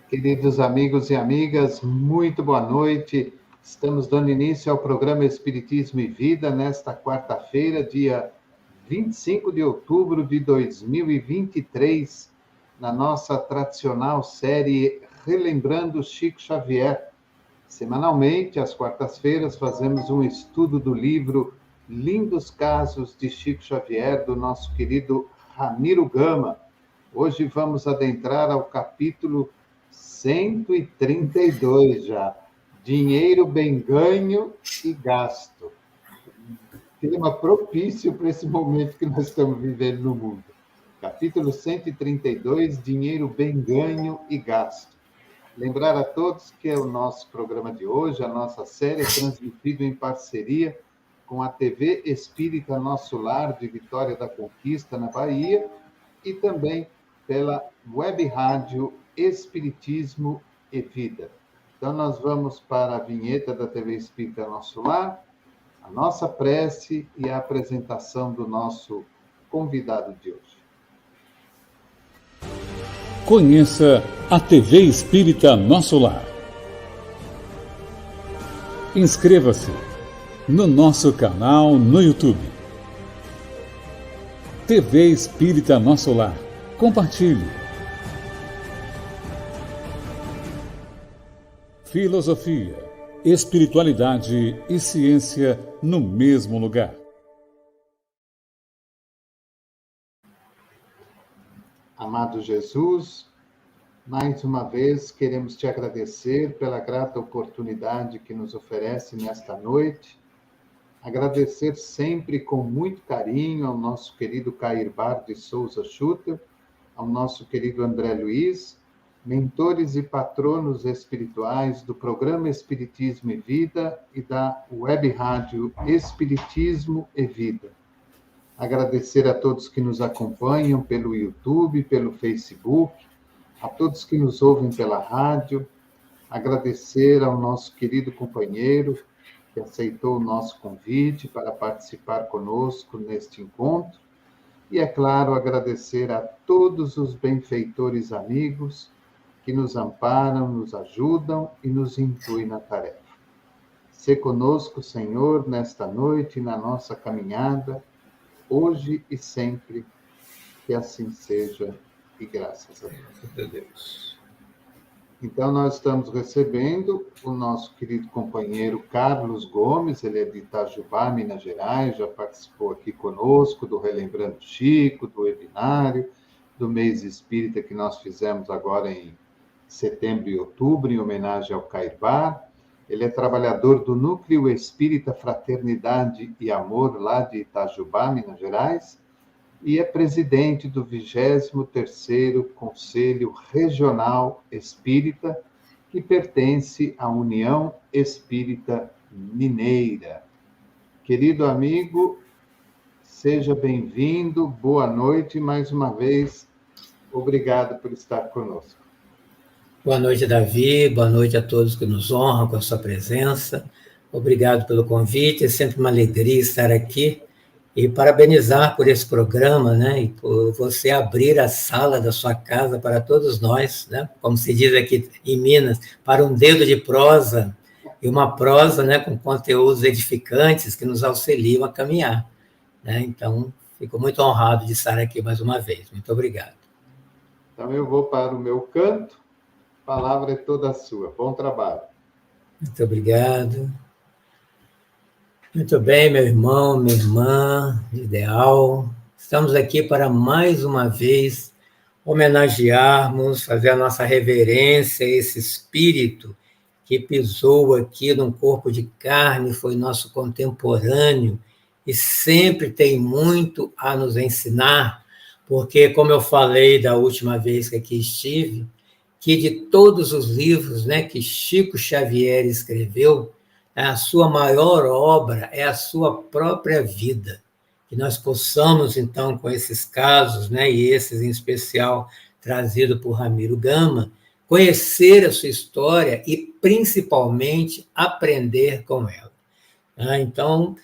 Queridos amigos e amigas, muito boa noite. Estamos dando início ao programa Espiritismo e Vida nesta quarta-feira, dia 25 de outubro de 2023, na nossa tradicional série Relembrando Chico Xavier. Semanalmente, às quartas-feiras, fazemos um estudo do livro Lindos Casos de Chico Xavier, do nosso querido Ramiro Gama. Hoje vamos adentrar ao capítulo 132 já. Dinheiro bem ganho e gasto. Tema propício para esse momento que nós estamos vivendo no mundo. Capítulo 132, dinheiro bem ganho e gasto. Lembrar a todos que é o nosso programa de hoje, a nossa série é transmitida em parceria com a TV Espírita Nosso Lar de Vitória da Conquista, na Bahia, e também pela web rádio Espiritismo e Vida. Então, nós vamos para a vinheta da TV Espírita Nosso Lar, a nossa prece e a apresentação do nosso convidado de hoje. Conheça a TV Espírita Nosso Lar. Inscreva-se no nosso canal no YouTube. TV Espírita Nosso Lar. Compartilhe. Filosofia, espiritualidade e ciência no mesmo lugar. Amado Jesus, mais uma vez queremos te agradecer pela grata oportunidade que nos oferece nesta noite. Agradecer sempre com muito carinho ao nosso querido Cairbar de Souza Schutter, ao nosso querido André Luiz, mentores e patronos espirituais do programa Espiritismo e Vida e da web rádio Espiritismo e Vida. Agradecer a todos que nos acompanham pelo YouTube, pelo Facebook, a todos que nos ouvem pela rádio. Agradecer ao nosso querido companheiro que aceitou o nosso convite para participar conosco neste encontro. E, é claro, agradecer a todos os benfeitores amigos que nos amparam, nos ajudam e nos intuem na tarefa. Sê conosco, Senhor, nesta noite, na nossa caminhada, hoje e sempre, que assim seja, e graças a Deus. Então, nós estamos recebendo o nosso querido companheiro Carlos Gomes, ele é de Itajubá, Minas Gerais, já participou aqui conosco do Relembrando Chico, do webinário, do mês espírita que nós fizemos agora em setembro e outubro, em homenagem ao Cairbar. Ele é trabalhador do Núcleo Espírita Fraternidade e Amor, lá de Itajubá, Minas Gerais, e é presidente do 23º Conselho Regional Espírita, que pertence à União Espírita Mineira. Querido amigo, seja bem-vindo, boa noite, mais uma vez, obrigado por estar conosco. Boa noite, Davi, boa noite a todos que nos honram com a sua presença. Obrigado pelo convite, é sempre uma alegria estar aqui e parabenizar por esse programa, né, e por você abrir a sala da sua casa para todos nós, né, como se diz aqui em Minas, para um dedo de prosa, e uma prosa, né, com conteúdos edificantes que nos auxiliam a caminhar, né. Então, fico muito honrado de estar aqui mais uma vez. Muito obrigado. Então, eu vou para o meu canto. A palavra é toda sua. Bom trabalho. Muito obrigado. Muito bem, meu irmão, minha irmã, ideal. Estamos aqui para, mais uma vez, homenagearmos, fazer a nossa reverência a esse espírito que pisou aqui num corpo de carne, foi nosso contemporâneo e sempre tem muito a nos ensinar, porque, como eu falei da última vez que aqui estive, que de todos os livros, né, que Chico Xavier escreveu, a sua maior obra é a sua própria vida. Que nós possamos, então, com esses casos, né, e esses em especial trazido por Ramiro Gama, conhecer a sua história e, principalmente, aprender com ela. Então,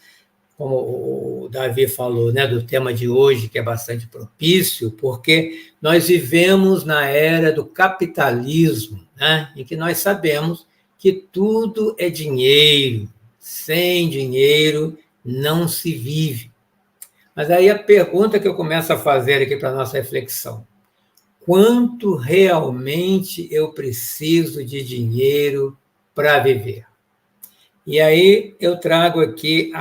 como o Davi falou, né, do tema de hoje, que é bastante propício, porque nós vivemos na era do capitalismo, né, em que nós sabemos que tudo é dinheiro, sem dinheiro não se vive. Mas aí a pergunta que eu começo a fazer aqui para a nossa reflexão: quanto realmente eu preciso de dinheiro para viver? E aí eu trago aqui,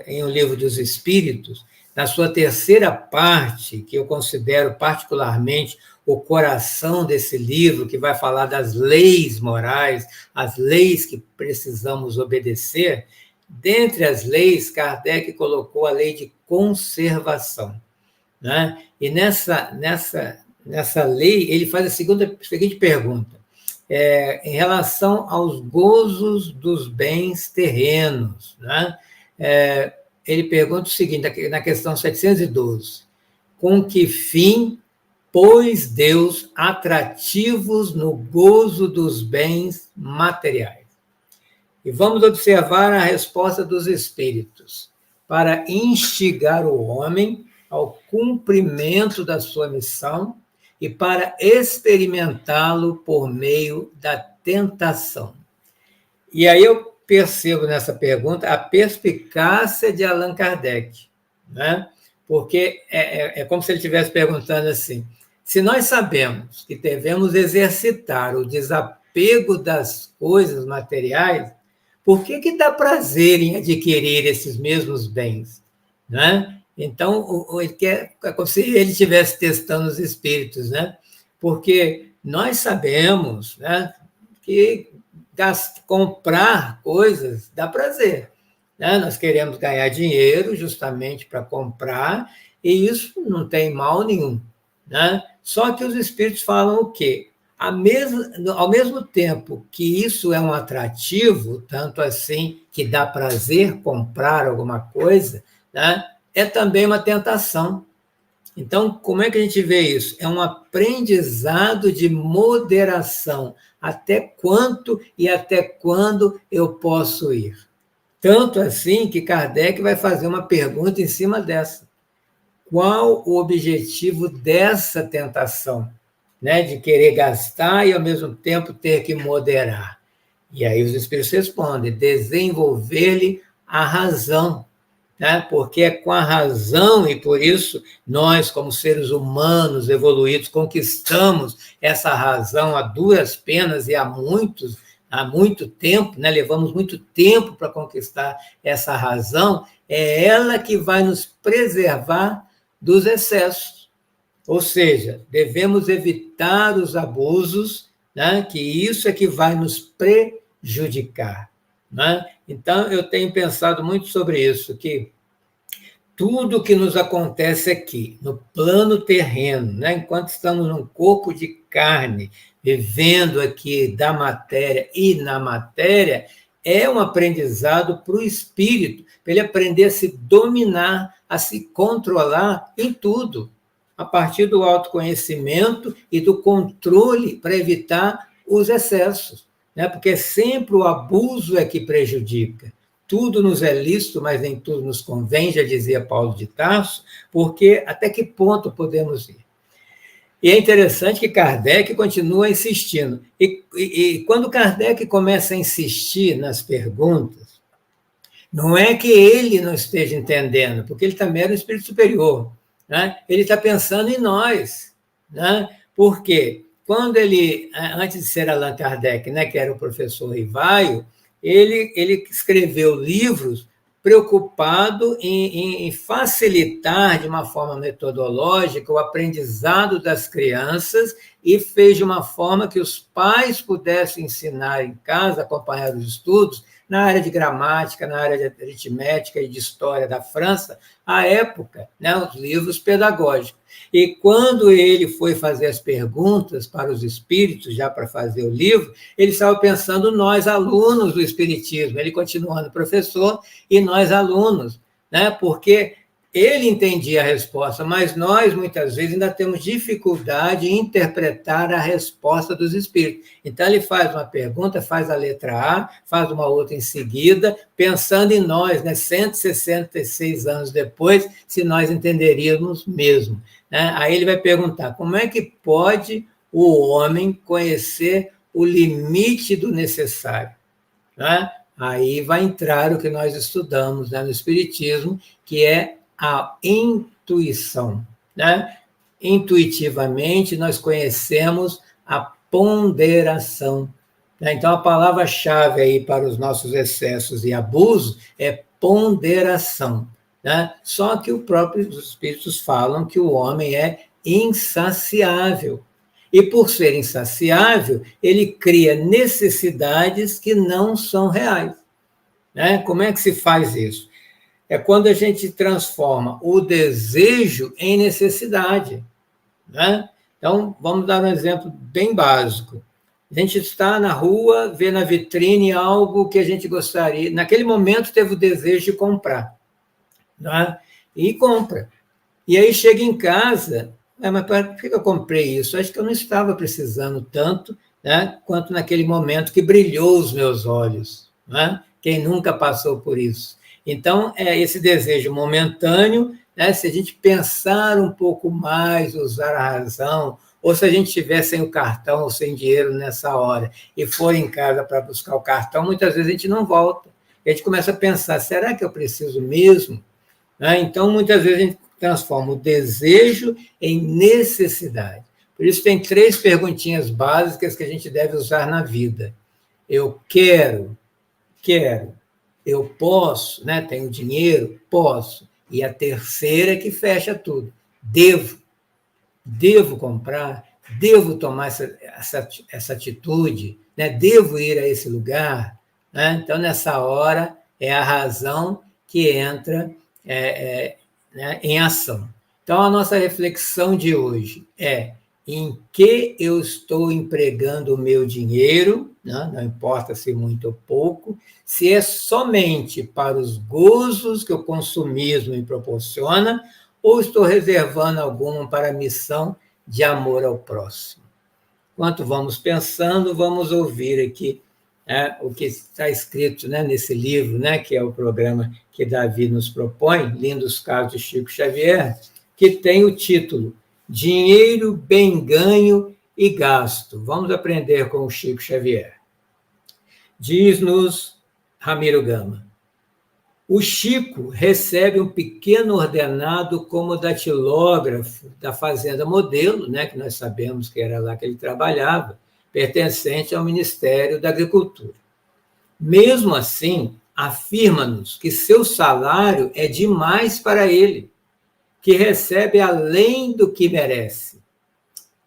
em O Livro dos Espíritos, na sua terceira parte, que eu considero particularmente o coração desse livro, que vai falar das leis morais, as leis que precisamos obedecer. Dentre as leis, Kardec colocou a lei de conservação, né? E nessa lei, ele faz a seguinte pergunta: em relação aos gozos dos bens terrenos, né? Ele pergunta o seguinte, na questão 712: com que fim pôs Deus atrativos no gozo dos bens materiais? E vamos observar a resposta dos espíritos: para instigar o homem ao cumprimento da sua missão e para experimentá-lo por meio da tentação. E aí eu percebo nessa pergunta a perspicácia de Allan Kardec, né? Porque é como se ele estivesse perguntando assim: se nós sabemos que devemos exercitar o desapego das coisas materiais, por que dá prazer em adquirir esses mesmos bens, né? Então, é como se ele estivesse testando os espíritos, né? Porque nós sabemos, né, que comprar coisas dá prazer, né? Nós queremos ganhar dinheiro justamente para comprar, e isso não tem mal nenhum, né? Só que os espíritos falam o quê? Ao mesmo tempo que isso é um atrativo, tanto assim que dá prazer comprar alguma coisa, né? É também uma tentação. Então, como é que a gente vê isso? É um aprendizado de moderação. Até quanto e até quando eu posso ir? Tanto assim que Kardec vai fazer uma pergunta em cima dessa: qual o objetivo dessa tentação, né, de querer gastar e, ao mesmo tempo, ter que moderar? E aí os espíritos respondem: desenvolver-lhe a razão, né? Porque é com a razão, e por isso nós, como seres humanos evoluídos, conquistamos essa razão a duras penas e há muito tempo, né? Levamos muito tempo para conquistar essa razão. É ela que vai nos preservar dos excessos. Ou seja, devemos evitar os abusos, né? Que isso é que vai nos prejudicar, né? Então, eu tenho pensado muito sobre isso, que tudo que nos acontece aqui, no plano terreno, né? Enquanto estamos num corpo de carne, vivendo aqui da matéria e na matéria, é um aprendizado para o espírito, para ele aprender a se dominar, a se controlar em tudo, a partir do autoconhecimento e do controle para evitar os excessos, né? Porque sempre o abuso é que prejudica. Tudo nos é lícito, mas nem tudo nos convém, já dizia Paulo de Tarso, porque até que ponto podemos ir? E é interessante que Kardec continua insistindo. E quando Kardec começa a insistir nas perguntas, não é que ele não esteja entendendo, porque ele também era um espírito superior, né? Ele está pensando em nós, né? Porque quando ele, antes de ser Allan Kardec, né, que era o professor Rivaio, ele escreveu livros preocupado em facilitar de uma forma metodológica o aprendizado das crianças e fez de uma forma que os pais pudessem ensinar em casa, acompanhar os estudos, na área de gramática, na área de aritmética e de história da França, à época, né, os livros pedagógicos. E quando ele foi fazer as perguntas para os espíritos, já para fazer o livro, ele estava pensando nós, alunos do espiritismo, ele continuando professor, e nós, alunos, né, porque Ele entendia a resposta, mas nós, muitas vezes, ainda temos dificuldade em interpretar a resposta dos espíritos. Então, ele faz uma pergunta, faz a letra A, faz uma outra em seguida, pensando em nós, né, 166 anos depois, se nós entenderíamos mesmo. Né? Aí ele vai perguntar, como é que pode o homem conhecer o limite do necessário? Né? Aí vai entrar o que nós estudamos, né, no Espiritismo, que é a intuição. Né? Intuitivamente, nós conhecemos a ponderação. Né? Então, a palavra-chave aí para os nossos excessos e abusos é ponderação. Né? Só que os próprios espíritos falam que o homem é insaciável. E, por ser insaciável, ele cria necessidades que não são reais. Né? Como é que se faz isso? É quando a gente transforma o desejo em necessidade. Né? Então, vamos dar um exemplo bem básico. A gente está na rua, vê na vitrine algo que a gente gostaria, naquele momento teve o desejo de comprar. Né? E compra. E aí chega em casa, mas por que eu comprei isso? Acho que eu não estava precisando tanto, né, quanto naquele momento que brilhou os meus olhos. Né? Quem nunca passou por isso? Então, é esse desejo momentâneo, né, se a gente pensar um pouco mais, usar a razão, ou se a gente estiver sem o cartão ou sem dinheiro nessa hora e for em casa para buscar o cartão, muitas vezes a gente não volta. A gente começa a pensar, será que eu preciso mesmo? Né? Então, muitas vezes a gente transforma o desejo em necessidade. Por isso, tem 3 perguntinhas básicas que a gente deve usar na vida. Eu quero. Eu posso, né? Tenho dinheiro? Posso. E a terceira que fecha tudo. Devo comprar? Devo tomar essa atitude? Né? Devo ir a esse lugar? Né? Então, nessa hora, é a razão que entra né, em ação. Então, a nossa reflexão de hoje é em que eu estou empregando o meu dinheiro, né? Não importa se muito ou pouco, se é somente para os gozos que o consumismo me proporciona, ou estou reservando algum para a missão de amor ao próximo. Enquanto vamos pensando, vamos ouvir aqui o que está escrito, né, nesse livro, né, que é o programa que Davi nos propõe, Lindos Casos de Chico Xavier, que tem o título Dinheiro, Bem Ganho e Gasto. Vamos aprender com o Chico Xavier. Diz-nos Ramiro Gama, o Chico recebe um pequeno ordenado como datilógrafo da Fazenda Modelo, né, que nós sabemos que era lá que ele trabalhava, pertencente ao Ministério da Agricultura. Mesmo assim, afirma-nos que seu salário é demais para ele, que recebe além do que merece.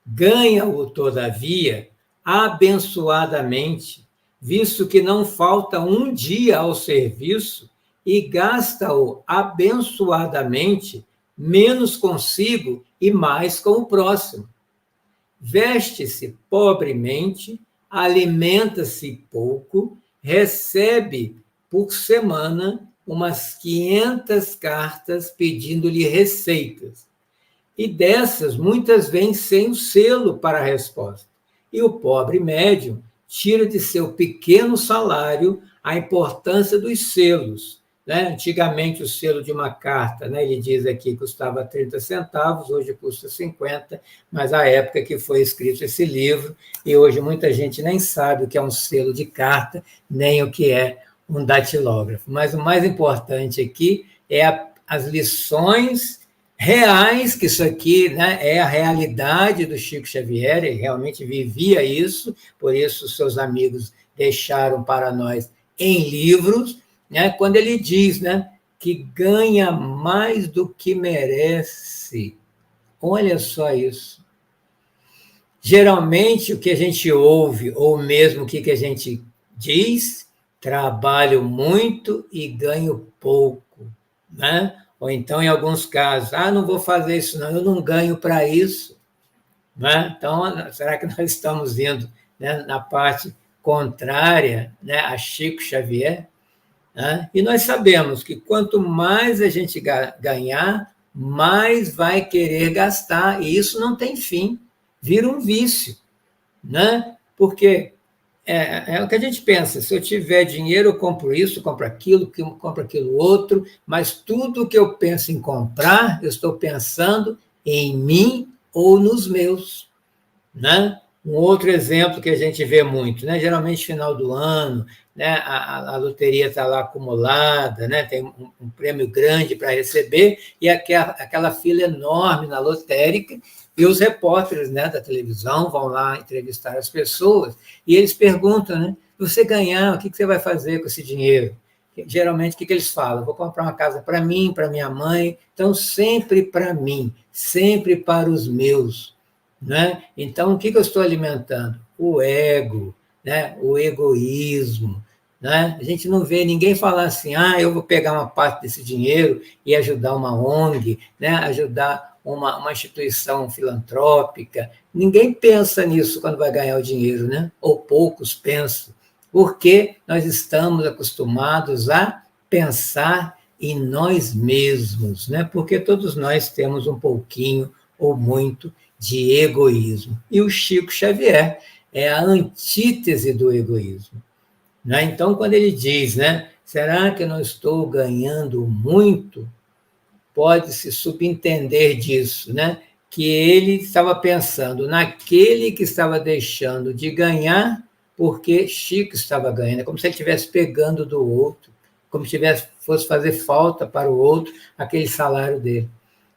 Ganha-o, todavia, abençoadamente, visto que não falta um dia ao serviço, e gasta-o abençoadamente, menos consigo e mais com o próximo. Veste-se pobremente, alimenta-se pouco, recebe por semana umas 500 cartas pedindo-lhe receitas. E dessas, muitas vêm sem o selo para a resposta. E o pobre médium tira de seu pequeno salário a importância dos selos. Né? Antigamente, o selo de uma carta, né, ele diz aqui, custava 30 centavos, hoje custa 50, mas a época que foi escrito esse livro, e hoje muita gente nem sabe o que é um selo de carta, nem o que é um datilógrafo. Mas o mais importante aqui é as lições reais, que isso aqui, né, é a realidade do Chico Xavier, ele realmente vivia isso, por isso seus amigos deixaram para nós em livros, né, quando ele diz, né, que ganha mais do que merece. Olha só isso. Geralmente, o que a gente ouve, ou mesmo o que a gente diz, trabalho muito e ganho pouco. Né? Ou então, em alguns casos, não vou fazer isso não, eu não ganho para isso. Né? Então, será que nós estamos indo, né, na parte contrária, né, a Chico Xavier? né? E nós sabemos que quanto mais a gente ganhar, mais vai querer gastar, e isso não tem fim, vira um vício, né? Porque é o que a gente pensa, se eu tiver dinheiro, eu compro isso, compro aquilo outro, mas tudo que eu penso em comprar, eu estou pensando em mim ou nos meus, né? Um outro exemplo que a gente vê muito, né? Geralmente final do ano, né? A loteria está lá acumulada, né? Tem um prêmio grande para receber e aquela fila enorme na lotérica, e os repórteres, né, da televisão vão lá entrevistar as pessoas e eles perguntam, né? Se você ganhar, o que você vai fazer com esse dinheiro? Geralmente, o que eles falam? Vou comprar uma casa para mim, para minha mãe. Então, sempre para mim, sempre para os meus, né? Então, o que eu estou alimentando? O ego, né? O egoísmo, né? A gente não vê ninguém falar assim, eu vou pegar uma parte desse dinheiro e ajudar uma ONG, né? Ajudar uma instituição filantrópica. Ninguém pensa nisso quando vai ganhar o dinheiro, né? Ou poucos pensam, porque nós estamos acostumados a pensar em nós mesmos, né? Porque todos nós temos um pouquinho ou muito de egoísmo. E o Chico Xavier é a antítese do egoísmo, né? Então, quando ele diz, né, será que eu não estou ganhando muito? Pode-se subentender disso, né? Que ele estava pensando naquele que estava deixando de ganhar porque Chico estava ganhando. É como se ele estivesse pegando do outro, como se fosse fazer falta para o outro aquele salário dele,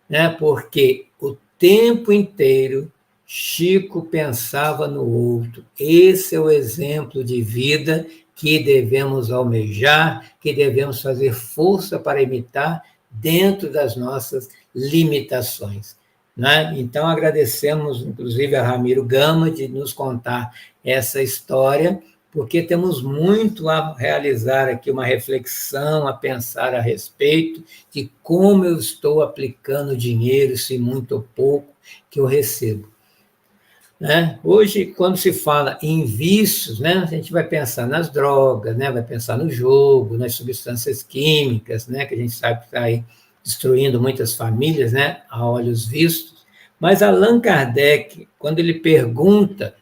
né? Porque o tempo inteiro Chico pensava no outro. Esse é o exemplo de vida que devemos almejar, que devemos fazer força para imitar dentro das nossas limitações, né? Então, agradecemos, inclusive, a Ramiro Gama de nos contar essa história, porque temos muito a realizar aqui, uma reflexão, a pensar a respeito de como eu estou aplicando dinheiro, se muito ou pouco, que eu recebo, né? Hoje, quando se fala em vícios, né, a gente vai pensar nas drogas, né, vai pensar no jogo, nas substâncias químicas, né, que a gente sabe que está aí destruindo muitas famílias, né, a olhos vistos. Mas Allan Kardec, quando ele pergunta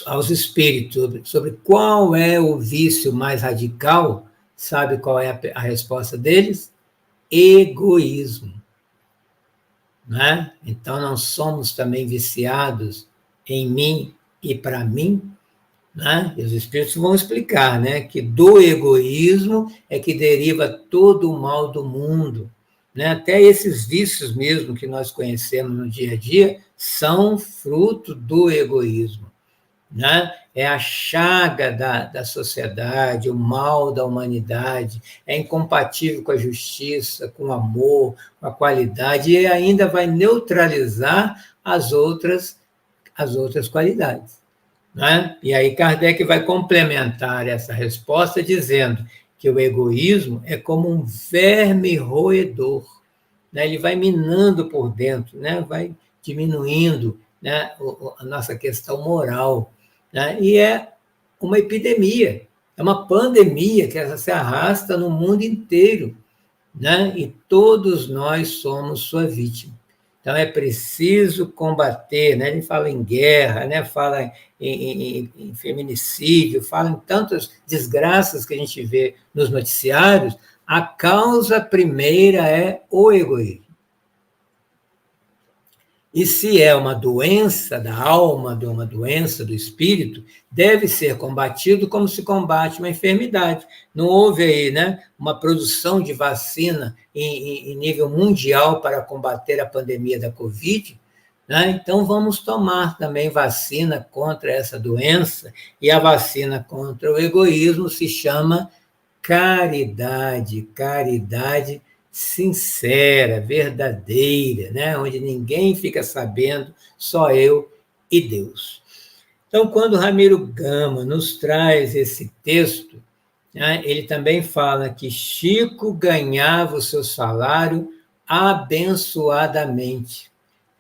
aos espíritos sobre qual é o vício mais radical, sabe qual é a resposta deles? Egoísmo, né? Então, não somos também viciados em mim e para mim, né? E os espíritos vão explicar, né, que do egoísmo é que deriva todo o mal do mundo, né? Até esses vícios mesmo que nós conhecemos no dia a dia são fruto do egoísmo, né? É a chaga da sociedade, o mal da humanidade, é incompatível com a justiça, com o amor, com a qualidade, e ainda vai neutralizar as outras qualidades, né? E aí Kardec vai complementar essa resposta dizendo que o egoísmo é como um verme roedor, né? Ele vai minando por dentro, né? Vai diminuindo, né, a nossa questão moral, né? E é uma epidemia, é uma pandemia que ela se arrasta no mundo inteiro, né? E todos nós somos sua vítima. Então é preciso combater, né? A gente fala em guerra, né? Fala em feminicídio, fala em tantas desgraças que a gente vê nos noticiários. A causa primeira é o egoísmo. E se é uma doença da alma, uma doença do espírito, deve ser combatido como se combate uma enfermidade. Não houve aí, né, uma produção de vacina em nível mundial para combater a pandemia da Covid, né? Então vamos tomar também vacina contra essa doença, e a vacina contra o egoísmo se chama caridade, caridade sincera, verdadeira, né? Onde ninguém fica sabendo, só eu e Deus. Então, quando Ramiro Gama nos traz esse texto, né, ele também fala que Chico ganhava o seu salário abençoadamente,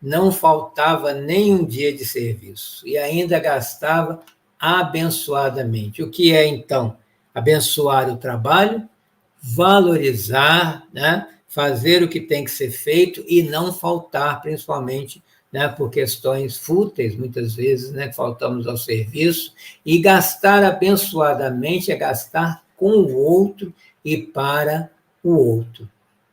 não faltava nem um dia de serviço, e ainda gastava abençoadamente. O que é, então, abençoar o trabalho, valorizar, né? Fazer o que tem que ser feito e não faltar, principalmente, né, por questões fúteis, muitas vezes, né, faltamos ao serviço, e gastar abençoadamente é gastar com o outro e para o outro,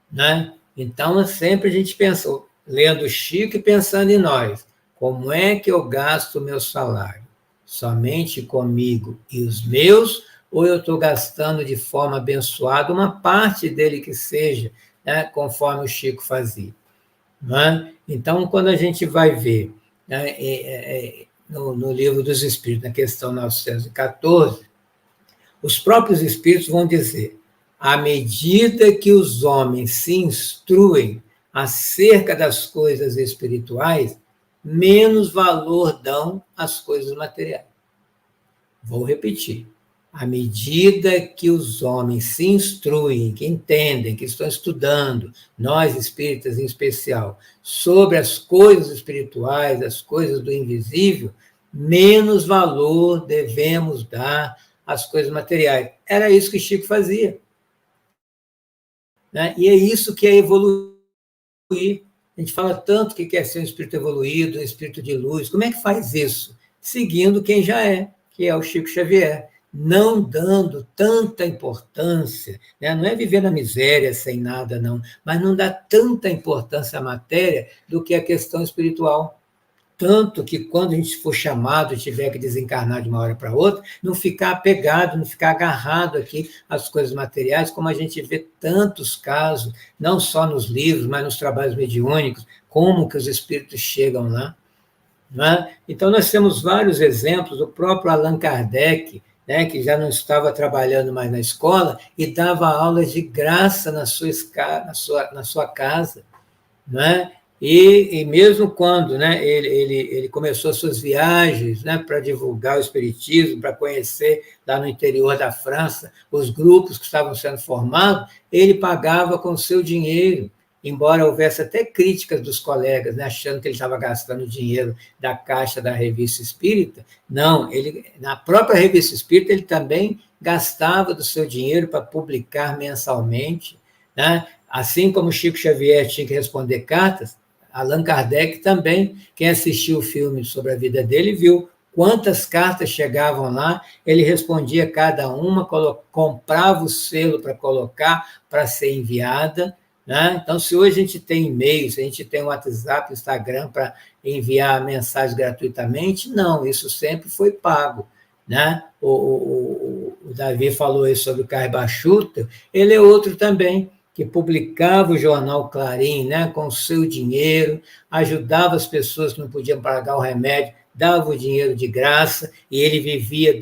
né? Então, sempre a gente pensou, lendo Chico e pensando em nós, como é que eu gasto o meu salário? Somente comigo e os meus, ou eu estou gastando de forma abençoada uma parte dele que seja, né, conforme o Chico fazia? Né? Então, quando a gente vai ver, né, no Livro dos Espíritos, na questão 914, os próprios Espíritos vão dizer: à medida que os homens se instruem acerca das coisas espirituais, menos valor dão às coisas materiais. Vou repetir. À medida que os homens se instruem, que entendem, que estão estudando, nós espíritas em especial, sobre as coisas espirituais, as coisas do invisível, menos valor devemos dar às coisas materiais. Era isso que Chico fazia. Né? E é isso que é evoluir. A gente fala tanto que quer ser um espírito evoluído, um espírito de luz. Como é que faz isso? Seguindo quem já é, que é o Chico Xavier, não dando tanta importância, né? Não é viver na miséria sem nada, não, mas não dá tanta importância à matéria do que à questão espiritual. Tanto que quando a gente for chamado, tiver que desencarnar de uma hora para outra, não ficar apegado, não ficar agarrado aqui às coisas materiais, como a gente vê tantos casos, não só nos livros, mas nos trabalhos mediúnicos, como que os espíritos chegam lá. Né? Então, nós temos vários exemplos, o próprio Allan Kardec, né, que já não estava trabalhando mais na escola e dava aulas de graça na sua casa. Né? E mesmo quando, né, ele começou as suas viagens, né, para divulgar o espiritismo, para conhecer lá no interior da França os grupos que estavam sendo formados, ele pagava com o seu dinheiro, embora houvesse até críticas dos colegas, né, achando que ele estava gastando dinheiro da caixa da Revista Espírita. Não, ele, na própria Revista Espírita, ele também gastava do seu dinheiro para publicar mensalmente, né? Assim como Chico Xavier tinha que responder cartas, Allan Kardec também, quem assistiu o filme sobre a vida dele, viu quantas cartas chegavam lá, ele respondia cada uma, comprava o selo para colocar, para ser enviada. Né? Então, se hoje a gente tem e-mail, se a gente tem WhatsApp, Instagram para enviar mensagens gratuitamente, não, isso sempre foi pago. Né? O Davi falou isso sobre o Carba Schutter, ele é outro também, que publicava o jornal Clarim, né, com o seu dinheiro, ajudava as pessoas que não podiam pagar o remédio, dava o dinheiro de graça, e ele vivia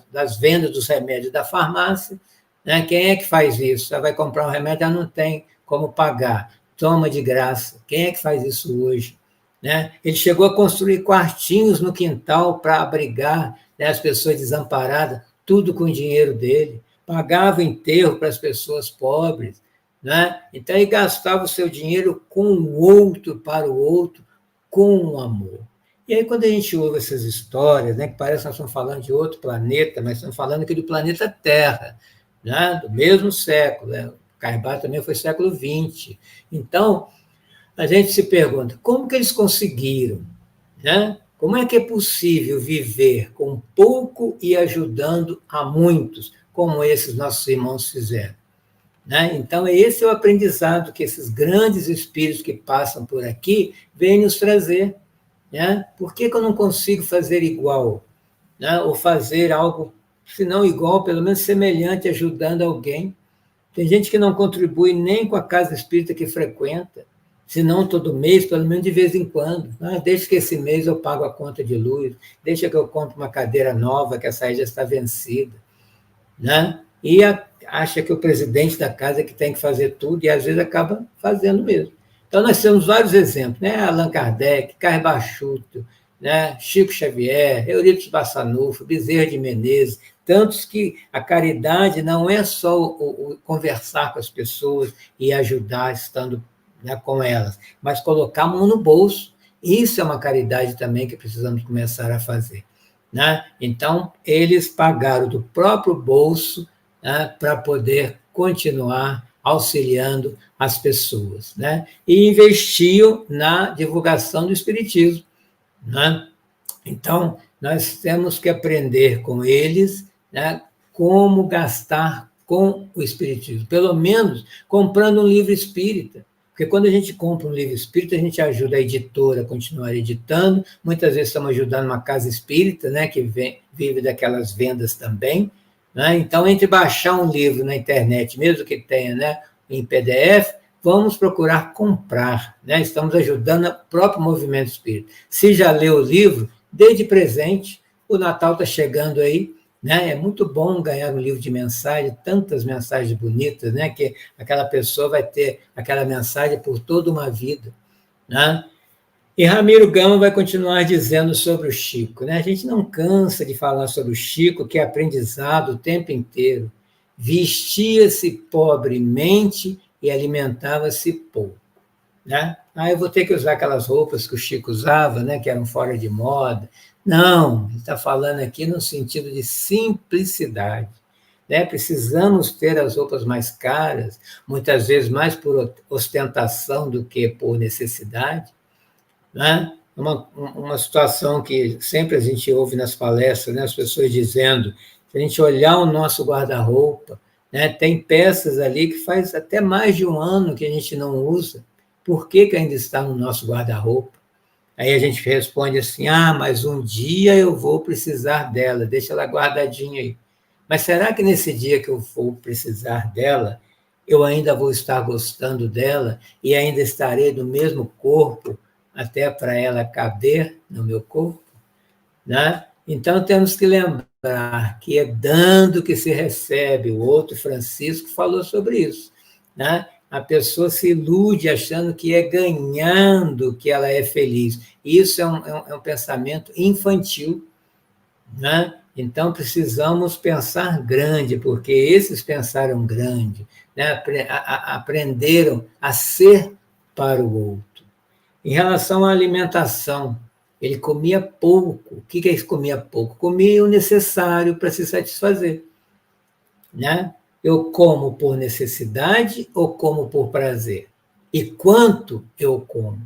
das vendas dos remédios da farmácia. Né? Quem é que faz isso? Você vai comprar um remédio, ela não tem como pagar, toma de graça. Quem é que faz isso hoje? Né? Ele chegou a construir quartinhos no quintal para abrigar, né, as pessoas desamparadas, tudo com o dinheiro dele, pagava enterro para as pessoas pobres. Né? Então, ele gastava o seu dinheiro com o outro, para o outro, com amor. E aí, quando a gente ouve essas histórias, né, que parece que nós estamos falando de outro planeta, mas estamos falando aqui do planeta Terra, né, do mesmo século, né? Caribá também foi século XX. Então, a gente se pergunta, como que eles conseguiram? Né? Como é que é possível viver com pouco e ajudando a muitos, como esses nossos irmãos fizeram? Né? Então, esse é o aprendizado que esses grandes espíritos que passam por aqui vêm nos trazer. Né? Por que eu não consigo fazer igual? Né? Ou fazer algo, se não igual, pelo menos semelhante, ajudando alguém? Tem gente que não contribui nem com a casa espírita que frequenta, se não todo mês, pelo menos de vez em quando. Deixa que esse mês eu pago a conta de luz, deixa que eu compro uma cadeira nova, que essa aí já está vencida. Né? E acha que o presidente da casa é que tem que fazer tudo, e às vezes acaba fazendo mesmo. Então, nós temos vários exemplos, né? Allan Kardec, Carba Schutter, né? Chico Xavier, Eurípides Bassanufo, Bezerra de Menezes, tantos que a caridade não é só o conversar com as pessoas e ajudar estando, né, com elas, mas colocar a mão no bolso. Isso é uma caridade também que precisamos começar a fazer. Né? Então, eles pagaram do próprio bolso, né, para poder continuar auxiliando as pessoas, né? E investiam na divulgação do Espiritismo, né? Então, nós temos que aprender com eles, né, como gastar com o Espiritismo, pelo menos comprando um livro espírita. Porque quando a gente compra um livro espírita, a gente ajuda a editora a continuar editando, muitas vezes estamos ajudando uma casa espírita, né, que vive daquelas vendas também, né? Então, entre baixar um livro na internet, mesmo que tenha, né, em PDF, vamos procurar comprar, né? Estamos ajudando o próprio movimento espírita. Se já leu o livro, dê de presente, o Natal está chegando aí, né? É muito bom ganhar um livro de mensagem, tantas mensagens bonitas, né? Que aquela pessoa vai ter aquela mensagem por toda uma vida, né? E Ramiro Gama vai continuar dizendo sobre o Chico, né? A gente não cansa de falar sobre o Chico, que é aprendizado o tempo inteiro. Vestia-se pobremente e alimentava-se pouco, né? Ah, eu vou ter que usar aquelas roupas que o Chico usava, né? Que eram fora de moda. Não, ele está falando aqui no sentido de simplicidade, né? Precisamos ter as roupas mais caras, muitas vezes mais por ostentação do que por necessidade, né? Uma situação que sempre a gente ouve nas palestras, né? As pessoas dizendo, se a gente olhar o nosso guarda-roupa, né? Tem peças ali que faz até mais de um ano que a gente não usa. Por que ainda está no nosso guarda-roupa? Aí a gente responde assim, mas um dia eu vou precisar dela, deixa ela guardadinha aí. Mas será que nesse dia que eu vou precisar dela, eu ainda vou estar gostando dela e ainda estarei do mesmo corpo até para ela caber no meu corpo, né? Então, temos que lembrar que é dando que se recebe. O outro, Francisco, falou sobre isso, né? A pessoa se ilude achando que é ganhando que ela é feliz. Isso é um pensamento infantil, né? Então, precisamos pensar grande, porque esses pensaram grande, né? Aprenderam a ser para o outro. Em relação à alimentação, ele comia pouco. O que é isso, comia pouco? Comia o necessário para se satisfazer, né? Eu como por necessidade ou como por prazer? E quanto eu como?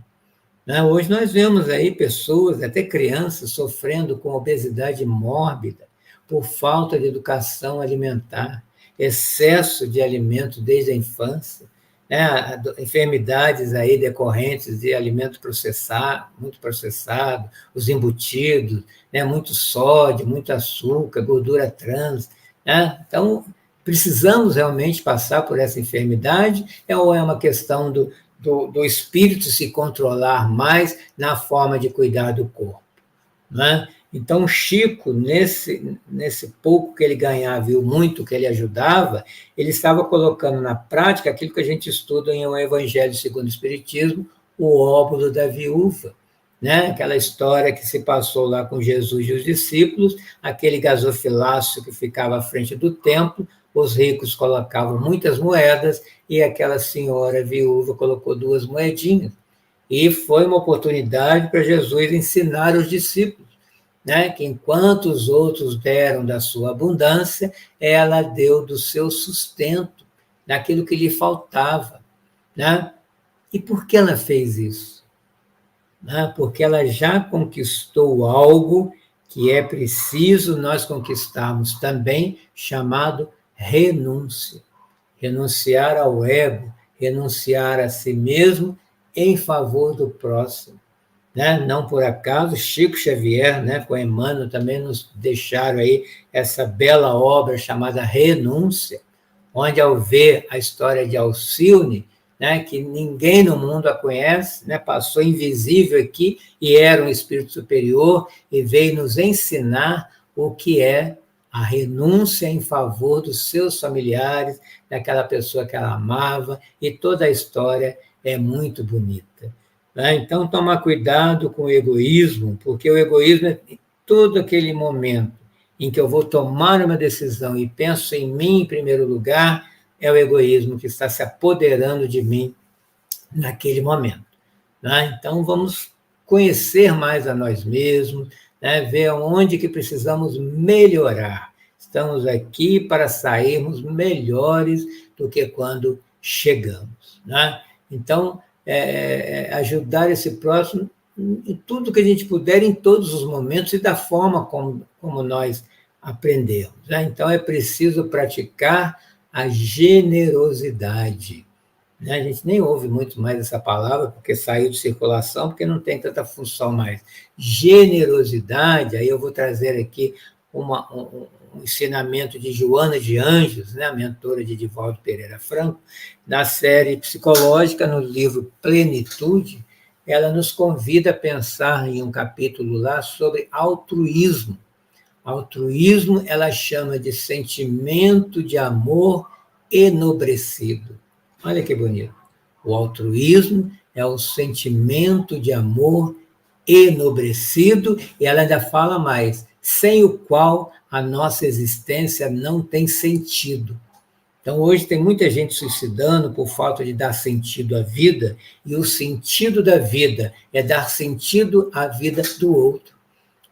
Né? Hoje nós vemos aí pessoas, até crianças, sofrendo com obesidade mórbida por falta de educação alimentar, excesso de alimento desde a infância, né? Enfermidades aí decorrentes de alimento processado, muito processado, os embutidos, né? Muito sódio, muito açúcar, gordura trans, né? Então, precisamos realmente passar por essa enfermidade, ou é uma questão do espírito se controlar mais na forma de cuidar do corpo, né? Então, Chico, nesse pouco que ele ganhava e o muito que ele ajudava, ele estava colocando na prática aquilo que a gente estuda em O Evangelho segundo o Espiritismo, o óbolo da viúva, né? Aquela história que se passou lá com Jesus e os discípulos, aquele gasofilácio que ficava à frente do templo, os ricos colocavam muitas moedas e aquela senhora viúva colocou 2 moedinhas. E foi uma oportunidade para Jesus ensinar os discípulos, né, que enquanto os outros deram da sua abundância, ela deu do seu sustento, daquilo que lhe faltava, né? E por que ela fez isso? Né? Porque ela já conquistou algo que é preciso nós conquistarmos também, chamado renúncia. Renunciar ao ego, renunciar a si mesmo em favor do próximo, né? Não por acaso, Chico Xavier, né, com Emmanuel, também nos deixaram aí essa bela obra chamada Renúncia, onde, ao ver a história de Alcione, né, que ninguém no mundo a conhece, né, passou invisível aqui e era um espírito superior e veio nos ensinar o que é a renúncia em favor dos seus familiares, daquela pessoa que ela amava, e toda a história é muito bonita. Né? Então, tomar cuidado com o egoísmo, porque o egoísmo é todo aquele momento em que eu vou tomar uma decisão e penso em mim em primeiro lugar, é o egoísmo que está se apoderando de mim naquele momento. Né? Então, vamos conhecer mais a nós mesmos, né? Ver onde que precisamos melhorar. Estamos aqui para sairmos melhores do que quando chegamos, né? Então, ajudar esse próximo em tudo que a gente puder, em todos os momentos e da forma como nós aprendemos, né? Então, é preciso praticar a generosidade, né? A gente nem ouve muito mais essa palavra, porque saiu de circulação, porque não tem tanta função mais. Generosidade, aí eu vou trazer aqui um ensinamento de Joana de Anjos, né, a mentora de Divaldo Pereira Franco, na série psicológica, no livro Plenitude, ela nos convida a pensar em um capítulo lá sobre altruísmo. Altruísmo ela chama de sentimento de amor enobrecido. Olha que bonito. O altruísmo é o sentimento de amor enobrecido, e ela ainda fala mais, sem o qual a nossa existência não tem sentido. Então, hoje tem muita gente suicidando por falta de dar sentido à vida, e o sentido da vida é dar sentido à vida do outro.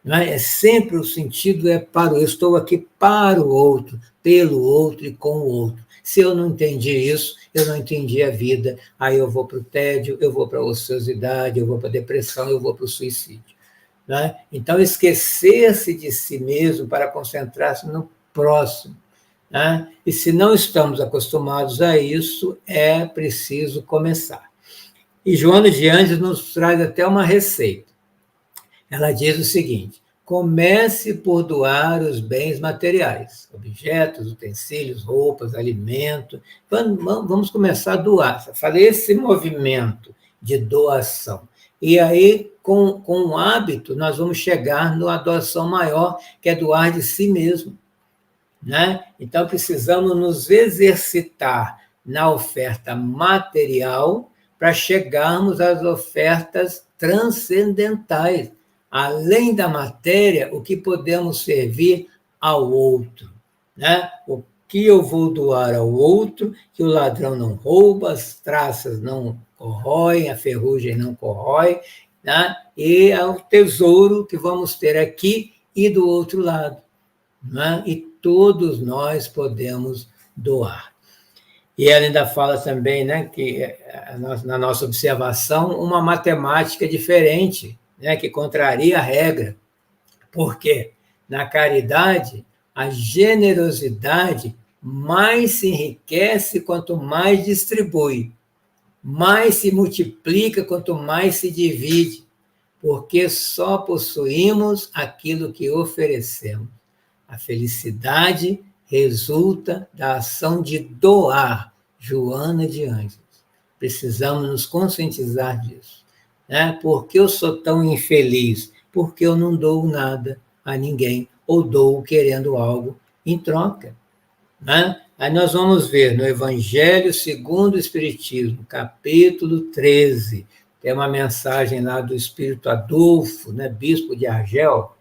Não é? Sempre o sentido é para eu estou aqui para o outro, pelo outro e com o outro. Se eu não entendi isso, eu não entendi a vida, aí eu vou para o tédio, eu vou para a ociosidade, eu vou para a depressão, eu vou para o suicídio. Não é? Então, esquecer-se de si mesmo para concentrar-se no próximo. Né? E se não estamos acostumados a isso, é preciso começar. E Joana de Anjos nos traz até uma receita. Ela diz o seguinte: comece por doar os bens materiais, objetos, utensílios, roupas, alimento. Vamos começar a doar. Falei esse movimento de doação. E aí, com o hábito, nós vamos chegar numa doação maior, que é doar de si mesmo. Né? Então, precisamos nos exercitar na oferta material para chegarmos às ofertas transcendentais. Além da matéria, o que podemos servir ao outro. Né? O que eu vou doar ao outro, que o ladrão não rouba, as traças não corroem, a ferrugem não corrói, né? E é o tesouro que vamos ter aqui e do outro lado. Né? E todos nós podemos doar. E ela ainda fala também, né, que na nossa observação, uma matemática diferente, né, que contraria a regra. Porque na caridade, a generosidade mais se enriquece quanto mais distribui, mais se multiplica quanto mais se divide, porque só possuímos aquilo que oferecemos. A felicidade resulta da ação de doar, Joana de Anjos. Precisamos nos conscientizar disso. Né? Por que eu sou tão infeliz? Porque eu não dou nada a ninguém, ou dou querendo algo em troca. Né? Aí nós vamos ver no Evangelho segundo o Espiritismo, capítulo 13, tem uma mensagem lá do Espírito Adolfo, né, bispo de Argel,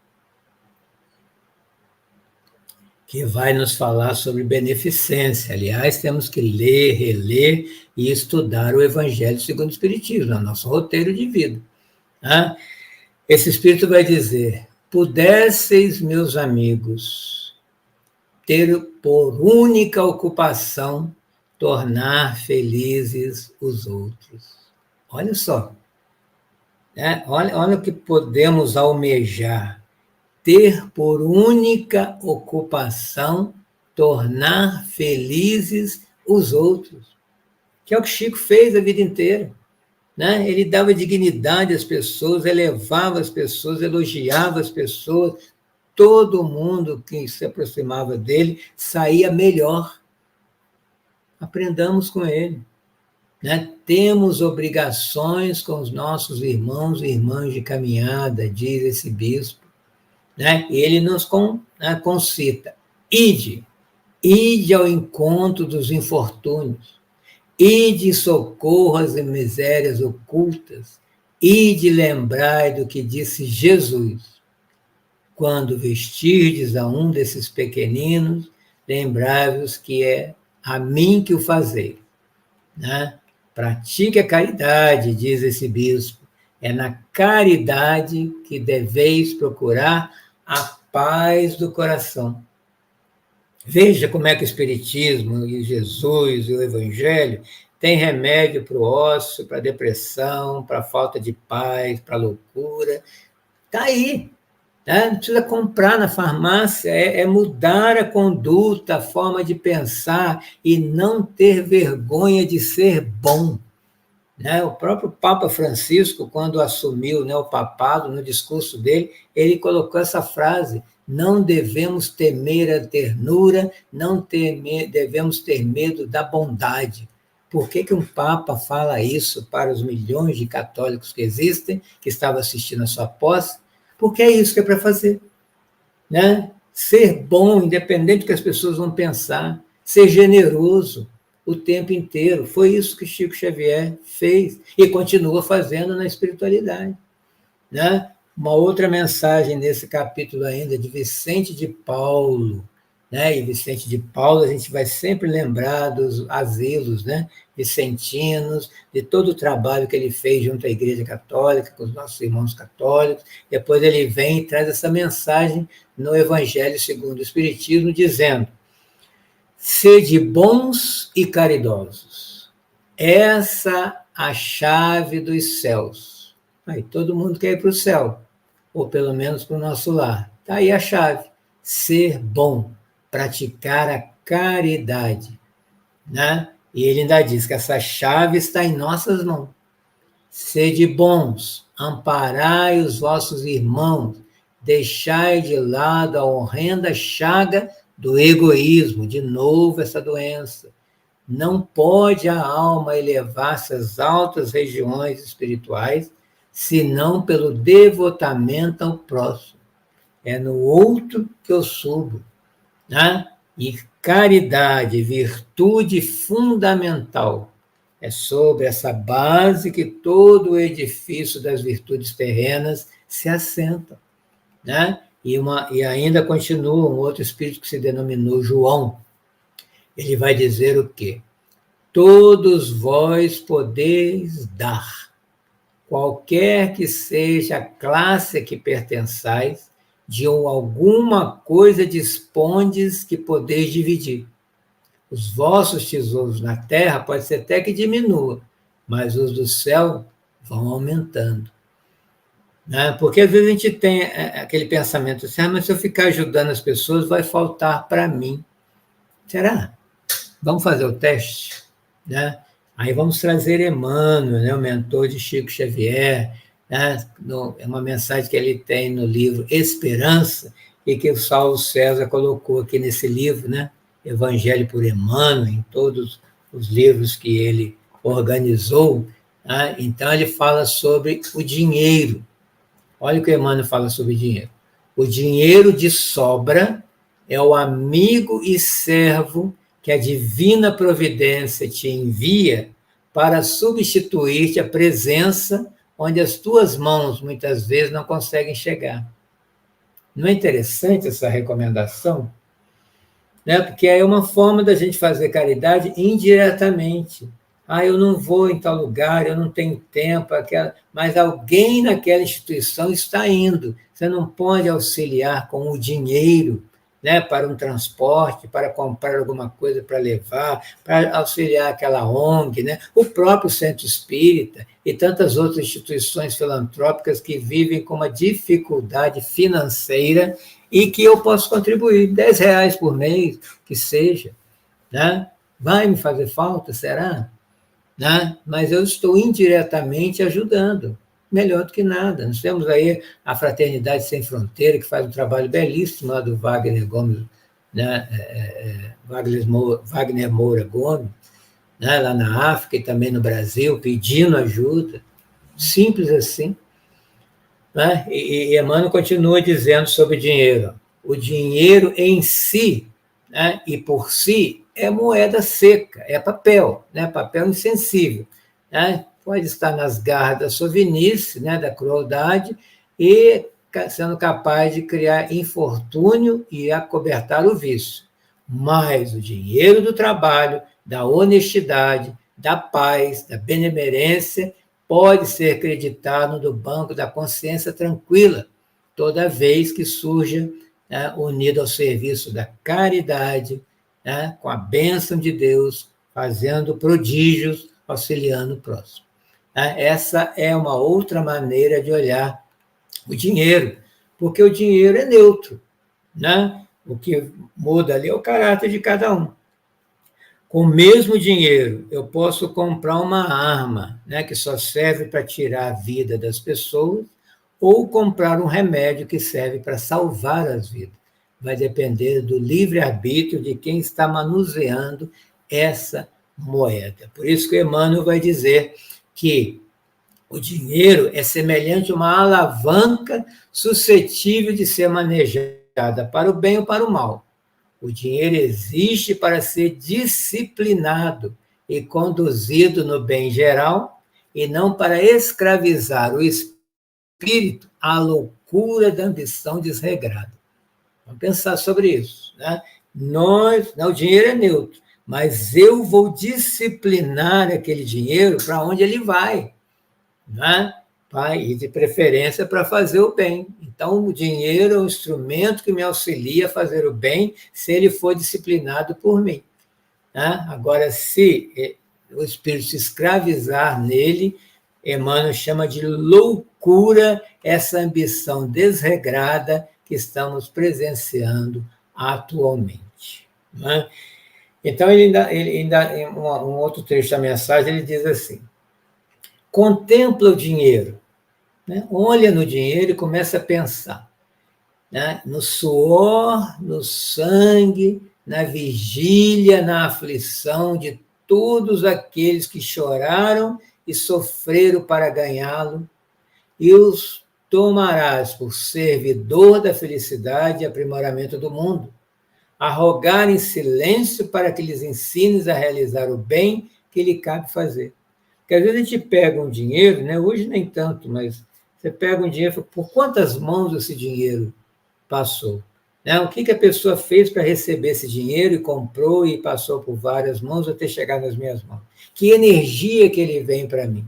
que vai nos falar sobre beneficência. Aliás, temos que ler, reler e estudar o Evangelho segundo o Espiritismo, no nosso roteiro de vida. Né? Esse Espírito vai dizer: pudesseis, meus amigos, ter por única ocupação tornar felizes os outros. Olha só. Né? Olha o que podemos almejar. Ter por única ocupação tornar felizes os outros, que é o que Chico fez a vida inteira. Né? Ele dava dignidade às pessoas, elevava as pessoas, elogiava as pessoas, todo mundo que se aproximava dele saía melhor. Aprendamos com ele. Né? Temos obrigações com os nossos irmãos e irmãs de caminhada, diz esse bispo. Né? E ele nos concita: ide ao encontro dos infortúnios, ide socorro às misérias ocultas, ide lembrai do que disse Jesus: quando vestirdes a um desses pequeninos, lembrai-vos que é a mim que o fazeis. Né? Pratique a caridade, diz esse bispo, é na caridade que deveis procurar a paz do coração. Veja como é que o Espiritismo, e Jesus, e o Evangelho tem remédio para o ócio, para a depressão, para a falta de paz, para a loucura. Está aí. Não precisa comprar na farmácia, é mudar a conduta, a forma de pensar e não ter vergonha de ser bom. Né? O próprio Papa Francisco, quando assumiu, né, o papado, no discurso dele, ele colocou essa frase: não devemos temer a ternura, não devemos ter medo da bondade. Por que um Papa fala isso para os milhões de católicos que existem, que estavam assistindo a sua posse? Porque é isso que é para fazer. Né? Ser bom, independente do que as pessoas vão pensar, ser generoso o tempo inteiro. Foi isso que Chico Xavier fez e continua fazendo na espiritualidade. Né? Uma outra mensagem nesse capítulo ainda de Vicente de Paulo. Né? E Vicente de Paulo, a gente vai sempre lembrar dos asilos, né? vicentinos, de todo o trabalho que ele fez junto à Igreja Católica, com os nossos irmãos católicos. Depois ele vem e traz essa mensagem no Evangelho segundo o Espiritismo, dizendo: sede bons e caridosos. Essa a chave dos céus. Aí todo mundo quer ir para o céu, ou pelo menos para o nosso lar. Está aí a chave. Ser bom, praticar a caridade. Né? E ele ainda diz que essa chave está em nossas mãos. Sede bons, amparai os vossos irmãos, deixai de lado a horrenda chaga do egoísmo, de novo essa doença. Não pode a alma elevar-se às altas regiões espirituais, senão pelo devotamento ao próximo. É no outro que eu subo. Né? E caridade, virtude fundamental. É sobre essa base que todo o edifício das virtudes terrenas se assenta. Né? E ainda continua um outro espírito que se denominou João. Ele vai dizer o quê? Todos vós podeis dar, qualquer que seja a classe a que pertençais, de alguma coisa dispondes que podeis dividir. Os vossos tesouros na terra pode ser até que diminua, mas os do céu vão aumentando. Né? Porque às vezes a gente tem aquele pensamento assim: mas se eu ficar ajudando as pessoas, vai faltar para mim. Será? Vamos fazer o teste? Né? Aí vamos trazer Emmanuel, né, o mentor de Chico Xavier, né? É uma mensagem que ele tem no livro Esperança, e que o Saulo César colocou aqui nesse livro, né? Evangelho por Emmanuel, em todos os livros que ele organizou. Né? Então, ele fala sobre o dinheiro. Olha o que o Emmanuel fala sobre dinheiro. O dinheiro de sobra é o amigo e servo que a divina providência te envia para substituir-te a presença onde as tuas mãos, muitas vezes, não conseguem chegar. Não é interessante essa recomendação? Né? Porque é uma forma da gente fazer caridade indiretamente. Eu não vou em tal lugar, eu não tenho tempo, mas alguém naquela instituição está indo. Você não pode auxiliar com o dinheiro, né, para um transporte, para comprar alguma coisa para levar, para auxiliar aquela ONG, né, o próprio Centro Espírita e tantas outras instituições filantrópicas que vivem com uma dificuldade financeira e que eu posso contribuir, R$10 por mês, que seja. Né? Vai me fazer falta, será? Né? Mas eu estou indiretamente ajudando, melhor do que nada. Nós temos aí a Fraternidade Sem Fronteira, que faz um trabalho belíssimo lá do Wagner Gomes, né? Wagner Moura Gomes, né? Lá na África e também no Brasil, pedindo ajuda, simples assim. Né? E Emmanuel continua dizendo sobre dinheiro. O dinheiro em si, né? E por si, é moeda seca, é papel, né? Papel insensível. Né? Pode estar nas garras da sovinice, né? Da crueldade, e sendo capaz de criar infortúnio e acobertar o vício. Mas o dinheiro do trabalho, da honestidade, da paz, da benemerência, pode ser creditado no banco da consciência tranquila, toda vez que surja né, unido ao serviço da caridade, né, com a bênção de Deus, fazendo prodígios, auxiliando o próximo. Essa é uma outra maneira de olhar o dinheiro, porque o dinheiro é neutro, né? O que muda ali é o caráter de cada um. Com o mesmo dinheiro, eu posso comprar uma arma, né, que só serve para tirar a vida das pessoas, ou comprar um remédio que serve para salvar as vidas. Vai depender do livre-arbítrio de quem está manuseando essa moeda. Por isso que Emmanuel vai dizer que o dinheiro é semelhante a uma alavanca suscetível de ser manejada para o bem ou para o mal. O dinheiro existe para ser disciplinado e conduzido no bem geral, e não para escravizar o espírito à loucura da ambição desregrada. Vamos pensar sobre isso, né? O dinheiro é neutro, mas eu vou disciplinar aquele dinheiro para onde ele vai, né? E de preferência para fazer o bem. Então, o dinheiro é um instrumento que me auxilia a fazer o bem se ele for disciplinado por mim, né? Agora, se o espírito se escravizar nele, Emmanuel chama de loucura essa ambição desregrada que estamos presenciando atualmente, né? Então, ele ainda em um outro trecho da mensagem, ele diz assim: contempla o dinheiro, né? Olha no dinheiro e começa a pensar, né? No suor, no sangue, na vigília, na aflição de todos aqueles que choraram e sofreram para ganhá-lo, e os tomarás por servidor da felicidade e aprimoramento do mundo, a rogar em silêncio para que lhes ensines a realizar o bem que lhe cabe fazer. Porque às vezes a gente pega um dinheiro, né? Hoje nem tanto, mas você pega um dinheiro, por quantas mãos esse dinheiro passou? Né? O que a pessoa fez para receber esse dinheiro e comprou e passou por várias mãos até chegar nas minhas mãos? Que energia que ele vem para mim?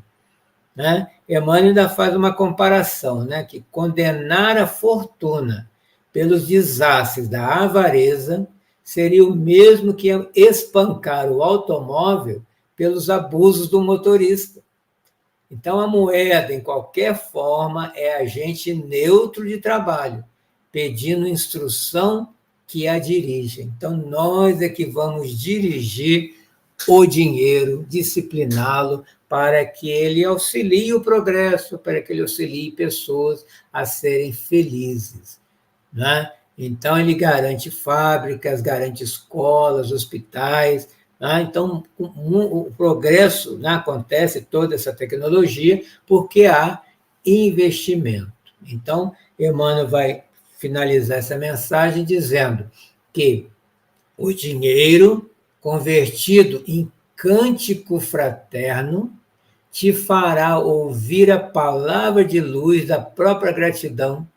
Né? Emmanuel ainda faz uma comparação, né? Que condenar a fortuna pelos desastres da avareza seria o mesmo que espancar o automóvel pelos abusos do motorista. Então, a moeda, em qualquer forma, é agente neutro de trabalho, pedindo instrução que a dirige. Então, nós é que vamos dirigir o dinheiro, discipliná-lo, para que ele auxilie o progresso, para que ele auxilie pessoas a serem felizes, né? Então, ele garante fábricas, garante escolas, hospitais, né? Então, o progresso, né, acontece, toda essa tecnologia, porque há investimento. Então, Emmanuel vai finalizar essa mensagem dizendo que o dinheiro convertido em cântico fraterno te fará ouvir a palavra de luz da própria gratidão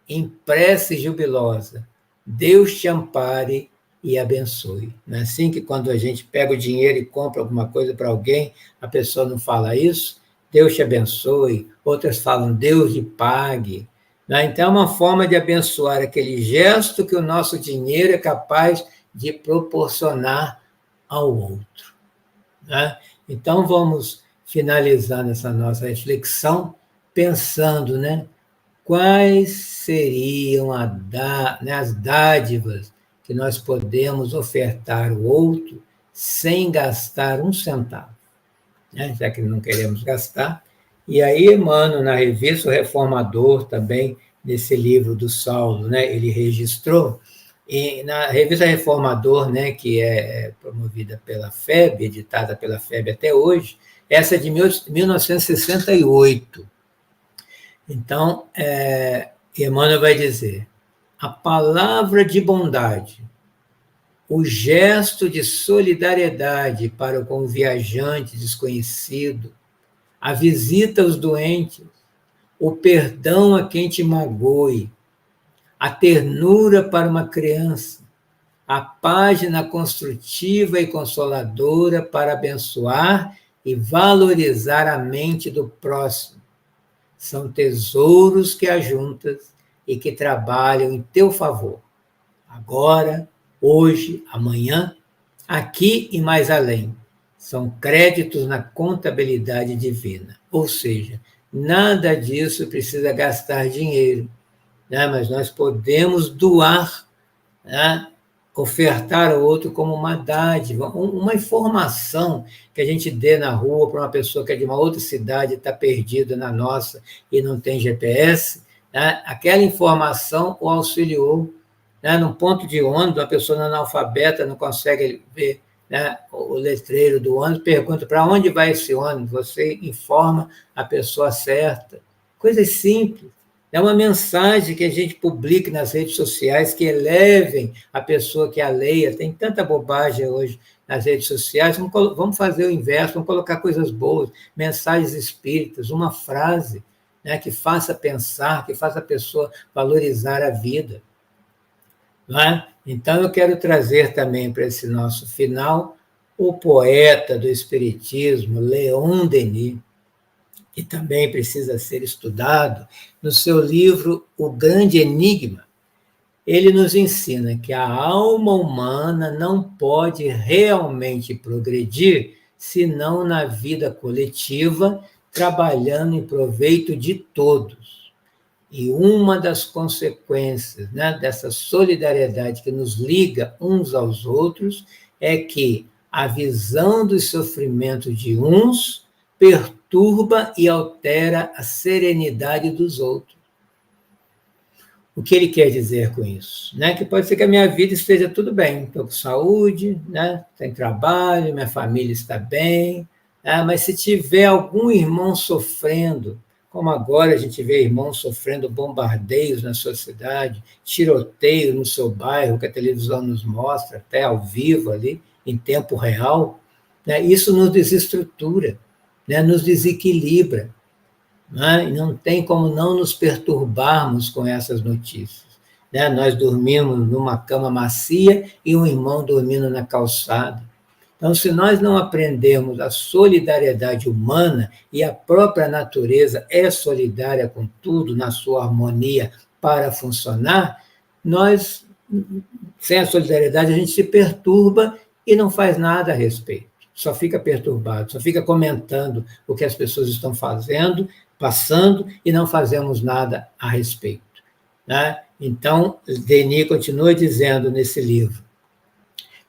em prece jubilosa. Deus te ampare e abençoe. Não é assim que quando a gente pega o dinheiro e compra alguma coisa para alguém, a pessoa não fala isso? Deus te abençoe. Outras falam, Deus lhe pague. Então, é uma forma de abençoar aquele gesto que o nosso dinheiro é capaz de proporcionar ao outro, né? Então, vamos finalizando essa nossa reflexão, pensando, né, quais seriam as dádivas que nós podemos ofertar ao outro sem gastar um centavo, né? Já que não queremos gastar. E aí, Emmanuel, na revista O Reformador, também, nesse livro do Saulo, né, ele registrou, e na revista Reformador, né, que é promovida pela FEB, editada pela FEB até hoje, essa é de 1968. Então, Emmanuel vai dizer: a palavra de bondade, o gesto de solidariedade para com o viajante desconhecido, a visita aos doentes, o perdão a quem te magoe, a ternura para uma criança, a página construtiva e consoladora para abençoar e valorizar a mente do próximo. São tesouros que ajuntas e que trabalham em teu favor, agora, hoje, amanhã, aqui e mais além. São créditos na contabilidade divina. Ou seja, nada disso precisa gastar dinheiro, né? Mas nós podemos doar, né? Ofertar ao outro como uma dádiva, uma informação que a gente dê na rua para uma pessoa que é de uma outra cidade, está perdida na nossa e não tem GPS, né? Aquela informação o auxiliou, né? Num ponto de ônibus, uma pessoa analfabeta não consegue ver, né, o letreiro do ônibus, pergunta para onde vai esse ônibus, você informa a pessoa certa. Coisas simples. É uma mensagem que a gente publique nas redes sociais que elevem a pessoa que a leia. Tem tanta bobagem hoje nas redes sociais. Vamos fazer o inverso, vamos colocar coisas boas, mensagens espíritas, uma frase, né, que faça pensar, que faça a pessoa valorizar a vida. Não é? Então, eu quero trazer também para esse nosso final o poeta do Espiritismo, Leon Denis, que também precisa ser estudado, no seu livro O Grande Enigma. Ele nos ensina que a alma humana não pode realmente progredir senão na vida coletiva, trabalhando em proveito de todos. E uma das consequências, né, dessa solidariedade que nos liga uns aos outros é que a visão do sofrimento de uns perturba e altera a serenidade dos outros. O que ele quer dizer com isso? Né? Que pode ser que a minha vida esteja tudo bem, estou com saúde, né? Tenho trabalho, minha família está bem, né? Mas se tiver algum irmão sofrendo, como agora a gente vê irmãos sofrendo bombardeios na sua cidade, tiroteio no seu bairro, que a televisão nos mostra, até ao vivo ali, em tempo real, né? Isso nos desestrutura, né? Nos desequilibra. Né? E não tem como não nos perturbarmos com essas notícias. Né? Nós dormimos numa cama macia e um irmão dormindo na calçada. Então, se nós não aprendermos a solidariedade humana, e a própria natureza é solidária com tudo, na sua harmonia para funcionar, nós, sem a solidariedade, a gente se perturba e não faz nada a respeito. Só fica perturbado, só fica comentando o que as pessoas estão fazendo, passando, e não fazemos nada a respeito. Né? Então, Denis continua dizendo nesse livro,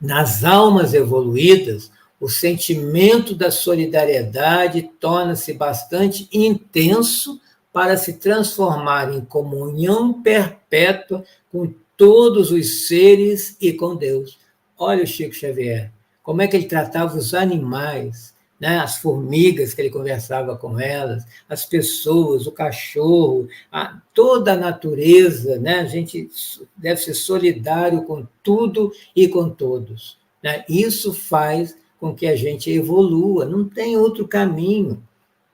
nas almas evoluídas, o sentimento da solidariedade torna-se bastante intenso para se transformar em comunhão perpétua com todos os seres e com Deus. Olha o Chico Xavier, como é que ele tratava os animais, né? As formigas que ele conversava com elas, as pessoas, o cachorro, toda a natureza, né? A gente deve ser solidário com tudo e com todos. Né? Isso faz com que a gente evolua, não tem outro caminho.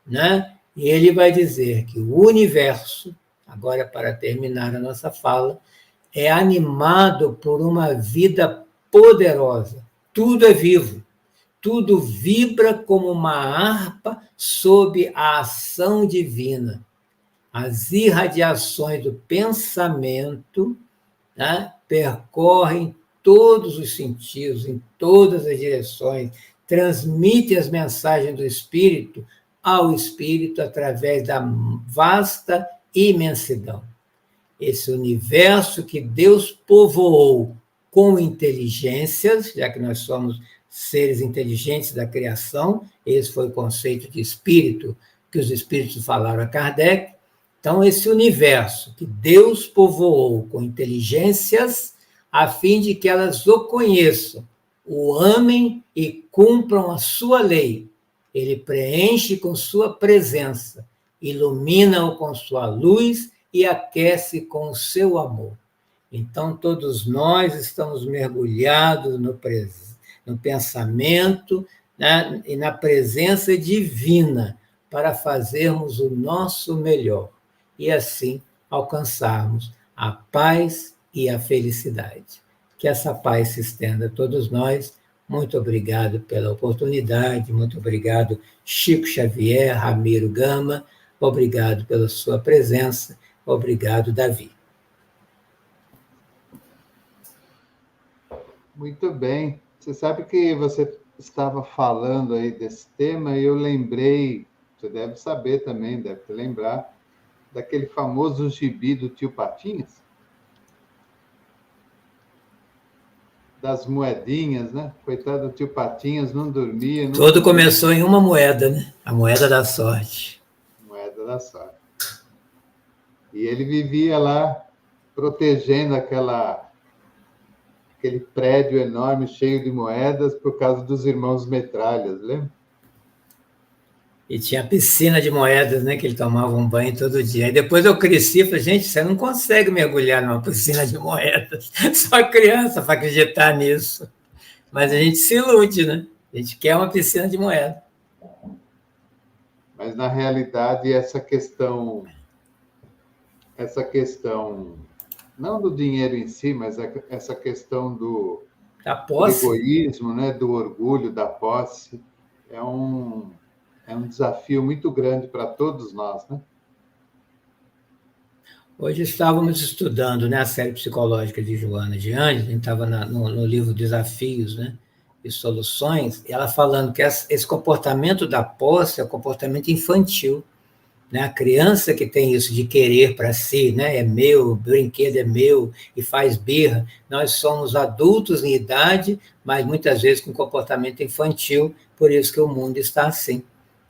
Né? E ele vai dizer que o universo, agora para terminar a nossa fala, é animado por uma vida poderosa. Tudo é vivo. Tudo vibra como uma harpa sob a ação divina. As irradiações do pensamento, né, percorrem todos os sentidos, em todas as direções, transmitem as mensagens do Espírito ao Espírito através da vasta imensidão. Esse universo que Deus povoou com inteligências, já que nós somos seres inteligentes da criação, esse foi o conceito de espírito que os espíritos falaram a Kardec. Então, esse universo que Deus povoou com inteligências, a fim de que elas o conheçam, o amem e cumpram a sua lei, ele preenche com sua presença, ilumina-o com sua luz e aquece com o seu amor. Então, todos nós estamos mergulhados no pensamento, né, e na presença divina para fazermos o nosso melhor e assim alcançarmos a paz e a felicidade. Que essa paz se estenda a todos nós. Muito obrigado pela oportunidade, muito obrigado, Chico Xavier, Ramiro Gama, obrigado pela sua presença, obrigado, Davi. Muito bem. Você sabe que você estava falando aí desse tema e eu lembrei, você deve saber também, deve te lembrar, daquele famoso gibi do Tio Patinhas, das moedinhas, né? Coitado do Tio Patinhas, não dormia, não Tudo comia. começou em uma moeda, né? A moeda da sorte. Moeda da sorte. E ele vivia lá protegendo aquele prédio enorme cheio de moedas por causa dos irmãos Metralhas, lembra? E tinha piscina de moedas, né? Que ele tomava um banho todo dia. Aí depois eu cresci e falei, gente, você não consegue mergulhar numa piscina de moedas. Só criança para acreditar nisso. Mas a gente se ilude, né? A gente quer uma piscina de moedas. Mas na realidade essa questão não do dinheiro em si, mas essa questão do A posse. egoísmo, né, do orgulho, da posse, é um desafio muito grande para todos nós, né? Hoje estávamos estudando, né, a série psicológica de Joana de Ângeles, a gente estava no livro Desafios, né, e Soluções, e ela falando que esse comportamento da posse é o comportamento infantil, né? A criança que tem isso de querer para si, né, é meu, o brinquedo é meu, e faz birra. Nós somos adultos em idade, mas muitas vezes com comportamento infantil, por isso que o mundo está assim,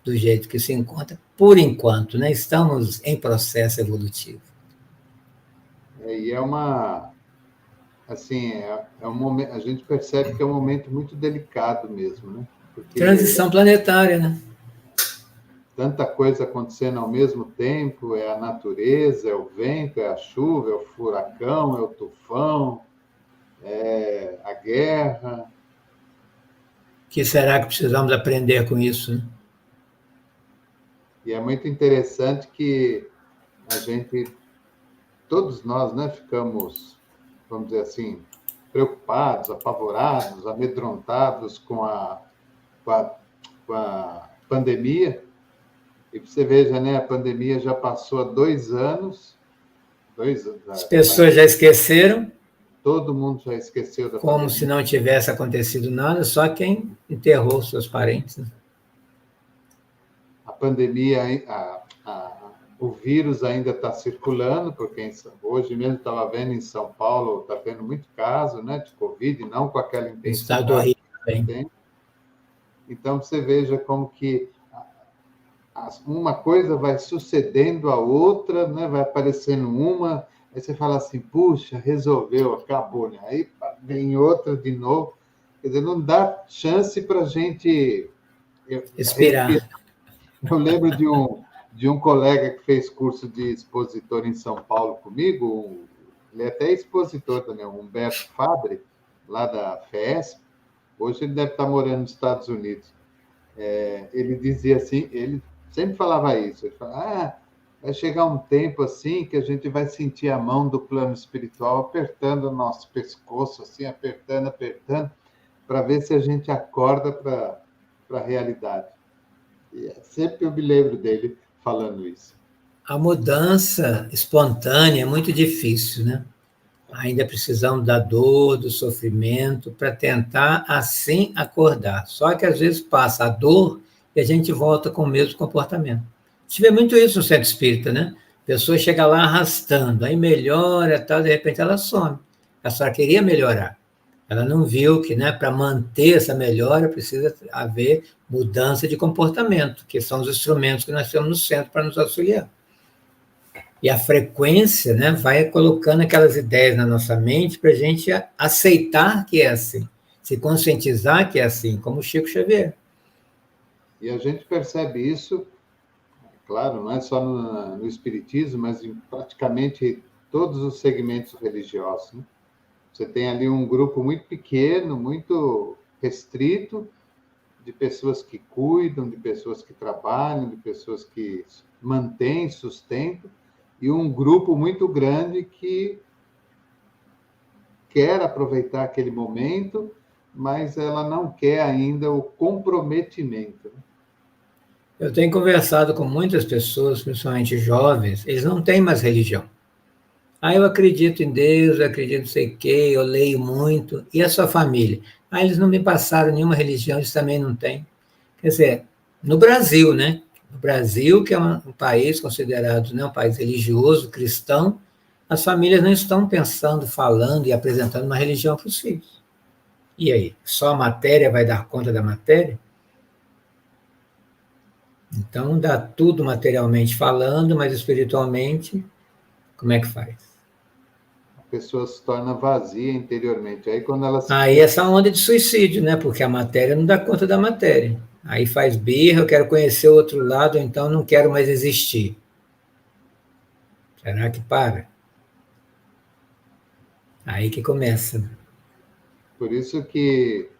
do jeito que se encontra, por enquanto, né? Estamos em processo evolutivo. E assim, um momento, a gente percebe que é um momento muito delicado mesmo, né? Porque Transição planetária, né? tanta coisa acontecendo ao mesmo tempo, é a natureza, é o vento, é a chuva, é o furacão, é o tufão, é a guerra. O que será que precisamos aprender com isso, né? E é muito interessante que todos nós, né, ficamos, vamos dizer assim, preocupados, apavorados, amedrontados com a, com a pandemia. E você veja, né, a pandemia já passou há 2 anos. As pessoas já esqueceram. Todo mundo já esqueceu da como pandemia. Se não tivesse acontecido nada, só quem enterrou seus parentes. Né? A pandemia, o vírus ainda está circulando, porque hoje mesmo estava vendo em São Paulo, está tendo muito caso, né, de Covid, não com aquela intensidade. Estado do Rio também. Então, você veja como que uma coisa vai sucedendo a outra, né? Vai aparecendo uma, aí você fala assim, puxa, resolveu, acabou, né? Aí vem outra de novo. Quer dizer, não dá chance para a gente respirar. Eu lembro de um colega que fez curso de expositor em São Paulo comigo, ele é até expositor também, o Humberto Fabre, lá da FESP. Hoje ele deve estar morando nos Estados Unidos. Ele dizia assim, ele sempre falava isso, ele falava, vai chegar um tempo assim que a gente vai sentir a mão do plano espiritual apertando o nosso pescoço, assim, apertando, para ver se a gente acorda para a realidade. E sempre eu me lembro dele falando isso. A mudança espontânea é muito difícil, né? Ainda precisamos da dor, do sofrimento, para tentar, assim, acordar. Só que, às vezes, passa a dor e a gente volta com o mesmo comportamento. A gente vê muito isso no centro espírita, né? A pessoa chega lá arrastando, aí melhora, tal, de repente ela some. Ela só queria melhorar. Ela não viu que, né, para manter essa melhora precisa haver mudança de comportamento, que são os instrumentos que nós temos no centro para nos auxiliar. E a frequência, né, vai colocando aquelas ideias na nossa mente para a gente aceitar que é assim, se conscientizar que é assim, como o Chico Xavier. E a gente percebe isso, claro, não é só no Espiritismo, mas em praticamente todos os segmentos religiosos, né? Você tem ali um grupo muito pequeno, muito restrito, de pessoas que cuidam, de pessoas que trabalham, de pessoas que mantêm, sustentam, e um grupo muito grande que quer aproveitar aquele momento, mas ela não quer ainda o comprometimento. Eu tenho conversado com muitas pessoas, principalmente jovens, eles não têm mais religião. Ah, eu acredito em Deus, eu acredito não sei o quê, eu leio muito. E a sua família? Ah, eles não me passaram nenhuma religião, eles também não têm. Quer dizer, no Brasil, né? No Brasil, que é um país considerado, né, um país religioso, cristão, as famílias não estão pensando, falando e apresentando uma religião para os filhos. E aí? Só a matéria vai dar conta da matéria? Então, dá tudo materialmente falando, mas espiritualmente, como é que faz? A pessoa se torna vazia interiormente. Aí quando ela se... Aí essa onda de suicídio, né? Porque a matéria não dá conta da matéria. Aí faz birra, eu quero conhecer o outro lado, então não quero mais existir. Será que para? Aí que começa. Por isso que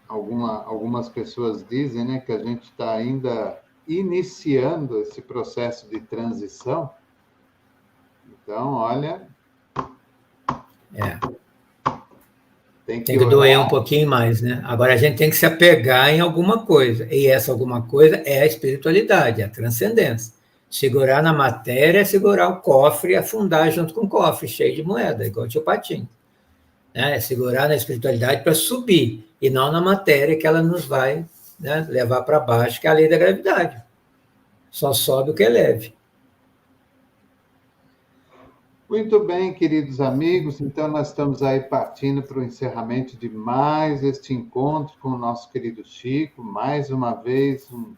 algumas pessoas dizem, né, que a gente está ainda iniciando esse processo de transição. Então, olha, É. tem Tem que que doer um orar. pouquinho mais, né? Agora a gente tem que se apegar em alguma coisa. E essa alguma coisa é a espiritualidade, a transcendência. Segurar na matéria é segurar o cofre e afundar junto com o cofre, cheio de moeda, igual o tio Patinho. Né? É segurar na espiritualidade para subir, e não na matéria que ela nos vai, né, levar para baixo, que é a lei da gravidade. Só sobe o que é leve. Muito bem, queridos amigos, então nós estamos aí partindo para o encerramento de mais este encontro com o nosso querido Chico, mais uma vez um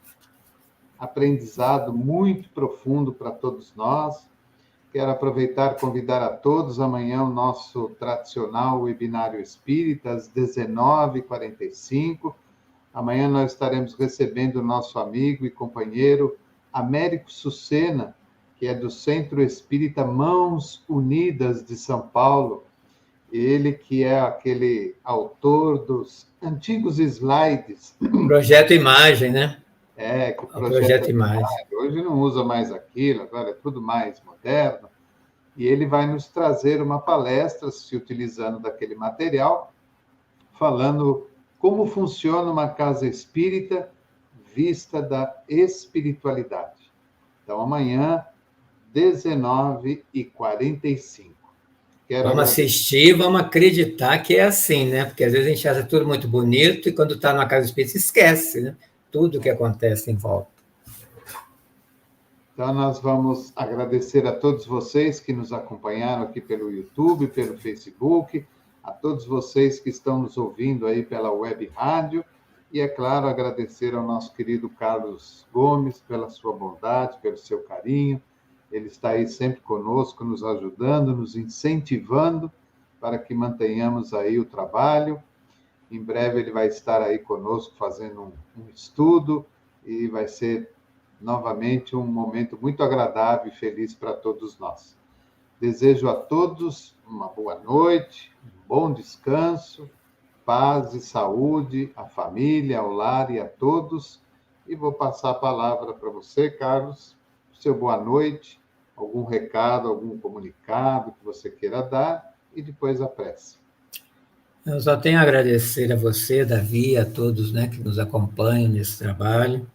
aprendizado muito profundo para todos nós. Quero aproveitar e convidar a todos amanhã o nosso tradicional webinário espírita, às 19h45. Amanhã nós estaremos recebendo o nosso amigo e companheiro Américo Sucena, que é do Centro Espírita Mãos Unidas de São Paulo. Ele que é aquele autor dos antigos slides. Projeto Imagem, né? Que o Projeto Imagem. Hoje não usa mais aquilo, agora é tudo mais moderno. E ele vai nos trazer uma palestra, se utilizando daquele material, falando como funciona uma casa espírita vista da espiritualidade. Então, amanhã, 19h45. Vamos assistir, vamos acreditar que é assim, né? Porque às vezes a gente acha tudo muito bonito e quando está numa casa espírita esquece, né? Tudo que acontece em volta. Então, nós vamos agradecer a todos vocês que nos acompanharam aqui pelo YouTube, pelo Facebook, a todos vocês que estão nos ouvindo aí pela web rádio, e, é claro, agradecer ao nosso querido Carlos Gomes pela sua bondade, pelo seu carinho. Ele está aí sempre conosco, nos ajudando, nos incentivando para que mantenhamos aí o trabalho. Em breve ele vai estar aí conosco fazendo um estudo e vai ser novamente um momento muito agradável e feliz para todos nós. Desejo a todos uma boa noite, um bom descanso, paz e saúde, à família, ao lar e a todos. E vou passar a palavra para você, Carlos, seu boa noite, algum recado, algum comunicado que você queira dar, e depois a prece. Eu só tenho a agradecer a você, Davi, a todos, né, que nos acompanham nesse trabalho,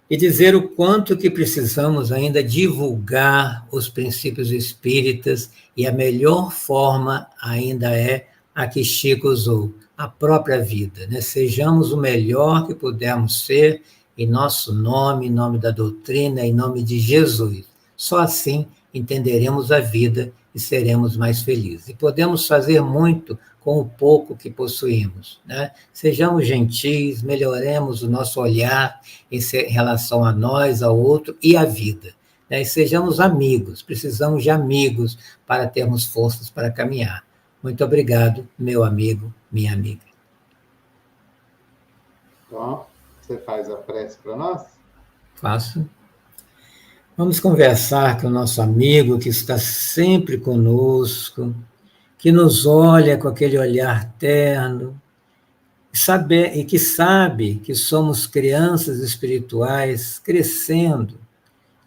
e dizer o quanto que precisamos ainda divulgar os princípios espíritas, e a melhor forma ainda é a que Chico usou, a própria vida, né? Sejamos o melhor que pudermos ser, em nosso nome, em nome da doutrina, em nome de Jesus. Só assim entenderemos a vida e seremos mais felizes. E podemos fazer muito com o pouco que possuímos, né? Sejamos gentis, melhoremos o nosso olhar em relação a nós, ao outro e à vida, né? E sejamos amigos, precisamos de amigos para termos forças para caminhar. Muito obrigado, meu amigo, minha amiga. Então, você faz a prece para nós? Faço. Vamos conversar com o nosso amigo que está sempre conosco, que nos olha com aquele olhar terno, e que sabe que somos crianças espirituais crescendo.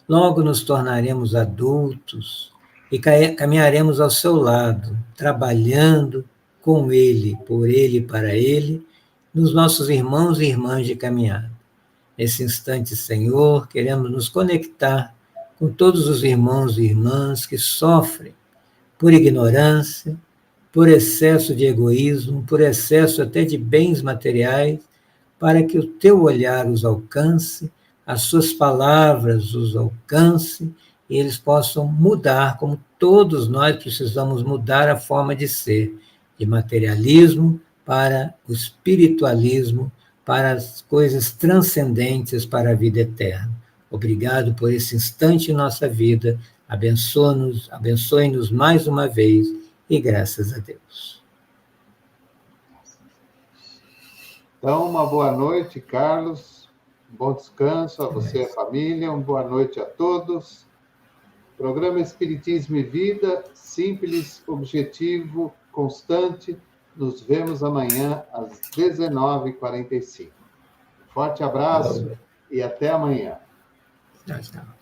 Logo nos tornaremos adultos e caminharemos ao seu lado, trabalhando com ele, por ele e para ele, nos nossos irmãos e irmãs de caminhada. Nesse instante, Senhor, queremos nos conectar com todos os irmãos e irmãs que sofrem por ignorância, por excesso de egoísmo, por excesso até de bens materiais, para que o teu olhar os alcance, as suas palavras os alcance, e eles possam mudar, como todos nós precisamos mudar a forma de ser, de materialismo para o espiritualismo, para as coisas transcendentes, para a vida eterna. Obrigado por esse instante em nossa vida, abençoe-nos mais uma vez, e graças a Deus. Então, uma boa noite, Carlos. Bom descanso a você e a família. Uma boa noite a todos. Programa Espiritismo e Vida, simples, objetivo, constante. Nos vemos amanhã às 19h45. Forte abraço e até amanhã. Tchau, tchau.